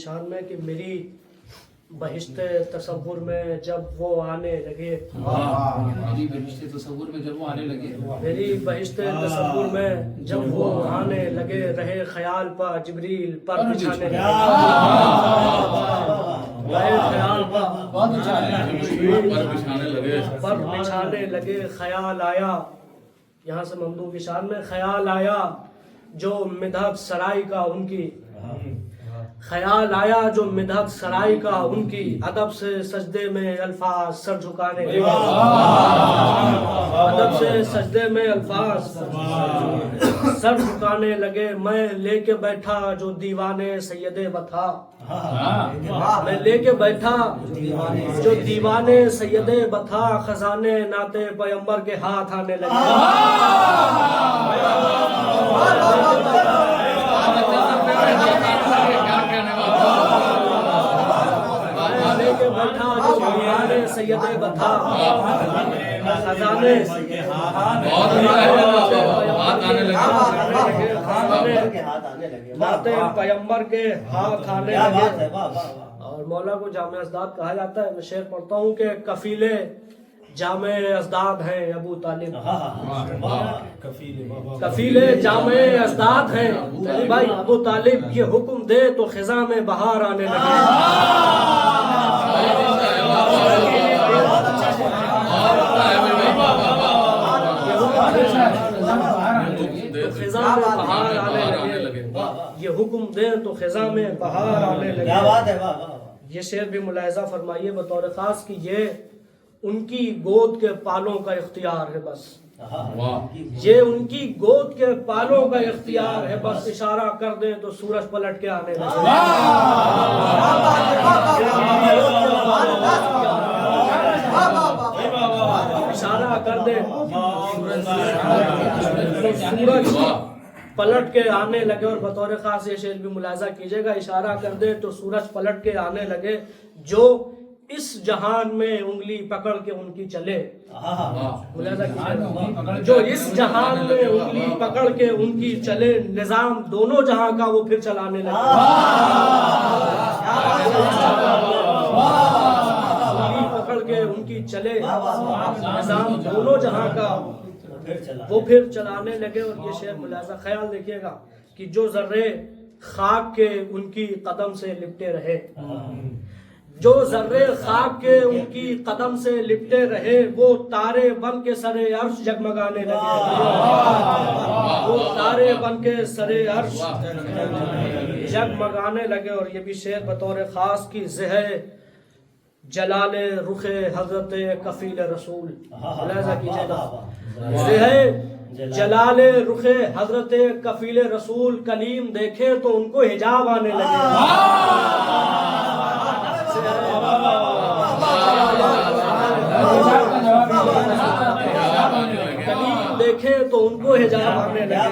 شان میں کہ میری بہشت تصور میں جب وہ آنے لگے، میری بہشت تصور میں جب وہ آنے لگے، میری بہشت تصور میں جب وہ آنے لگے، رہے خیال پر جبریل پر بچھانے لگے، رہے خیال پر بچھانے لگے، خیال آیا، یہاں سے ممدوح کی شان میں خیال آیا جو مدحت سرائی کا ان کی، خیال آیا جو مدحت سرائی کا ان کی، ادب سے سجدے میں الفاظ سر جھکانے لگے، ادب سے سجدے میں الفاظ سر جھکانے لگے، میں لے کے بیٹھا جو دیوانے سید بتا، میں لے کے بیٹھا جو دیوانے سید بتا، خزانے نعت پیمبر کے ہاتھ آنے لگے، بیٹھا جو دیوانے سید بتا، خزانے نعت پیمبر کے ہاتھ آنے لگے۔ اور مولا کو جامع ازداد کہا جاتا ہے، میں شعر پڑھتا ہوں کہ کفیلے جامع ازداد ہیں ابو طالب، کفیلے جامع ازداد ہیں بھائی ابو طالب، یہ حکم دے تو خزاں میں بہار آنے لگے، خزاں میں بہار آنے لگے، یہ حکم دیں تو خزاں میں بہار آنے لگے۔ یہ شعر بھی ملاحظہ فرمائیے بطور خاص کہ یہ ان کی گود کے پالوں کا اختیار ہے، بس یہ ان کی گود کے پالوں کا اختیار ہے، بس اشارہ کر دیں تو سورج پلٹ کے آنے لگے، اشارہ کر دیں تو سورج پلٹ کے آنے لگے۔ اور بطور خاص یہ شعر بھی ملاحظہ کیجئے گا، اشارہ کر دے تو سورج پلٹ کے آنے لگے، جو اس جہان میں انگلی پکڑ کے ان کی چلے، ملاحظہ کیجئے گا، جو اس جہان میں انگلی پکڑ کے ان کی چلے، نظام دونوں جہاں کا وہ پھر چلانے لگے، انگلی پکڑ کے ان کی چلے، نظام دونوں جہاں کا وہ پھر چلانے لگے۔ اور یہ شعر ملاحظہ خیال دیکھیے گا کہ جو ذرے خاک کے ان کی قدم سے لپٹے رہے، جو ذرے خاک کے ان کی قدم سے لپٹے رہے، وہ تارے بن کے سر عرش جگمگانے لگے، وہ تارے بن کے سر عرش جگمگانے لگے۔ اور یہ بھی شعر بطور خاص کی زہ جلال رخ حضرت کفیل رسول، ملاحظہ کیجئے گا، زہ جلال رخ حضرت کفیل رسول، کلیم دیکھے تو ان کو حجاب آنے لگے، کلیم دیکھے تو ان کو حجاب آنے لگے،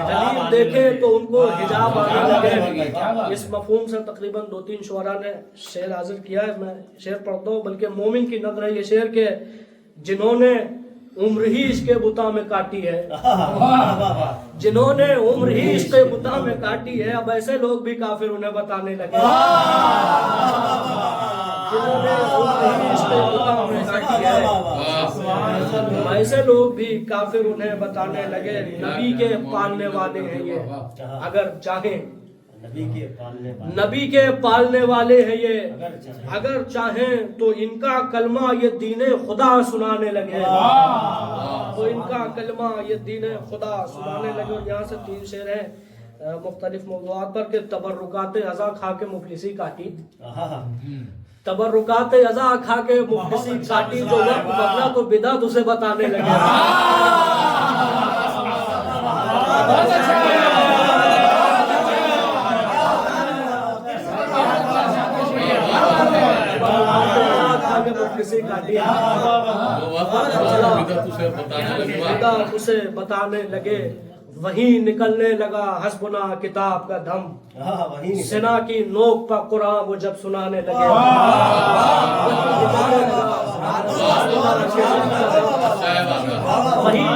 کلیم دیکھے تو ان کو حجاب آنے لگے۔ اس مفہوم سے تقریباً 2-3 شعراء نے شعر حاضر کیا ہے، میں شعر پڑھتا ہوں، بلکہ مومن کی نظر ہے یہ شعر کے جنہوں نے عمر ہی عشق بتا میں کاٹی ہے، جنہوں نے عمر ہی عشق بتا میں کاٹی ہے، اب ایسے لوگ بھی کافر انہیں بتانے لگے، جنہوں نے عمر ہی عشق بتا میں کاٹی ہے، ایسے لوگ بھی کافر انہیں بتانے لگے۔ نبی کے پالنے والے ہیں یہ، اگر چاہیں نبی کے پالنے والے ہیں یہ، اگر چاہیں تو ان کا کلمہ یہ دین خدا سنانے لگے، تو ان کا کلمہ یہ دین خدا سنانے لگے۔ اور یہاں سے 3 شعر ہیں مختلف موضوعات پر کہ تبرکات ازا کھا کے مفلسی کاٹی، تبرکات ازا کھا کے مفلسی کاٹی، جو وقت بدلا تو بدعت اسے بتانے لگے، اسے بتانے لگے، وہیں نکلنے لگا حسبنا کتاب کا دم، سنا کی نوک پر قرآن وہ جب سنانے لگے، وہیں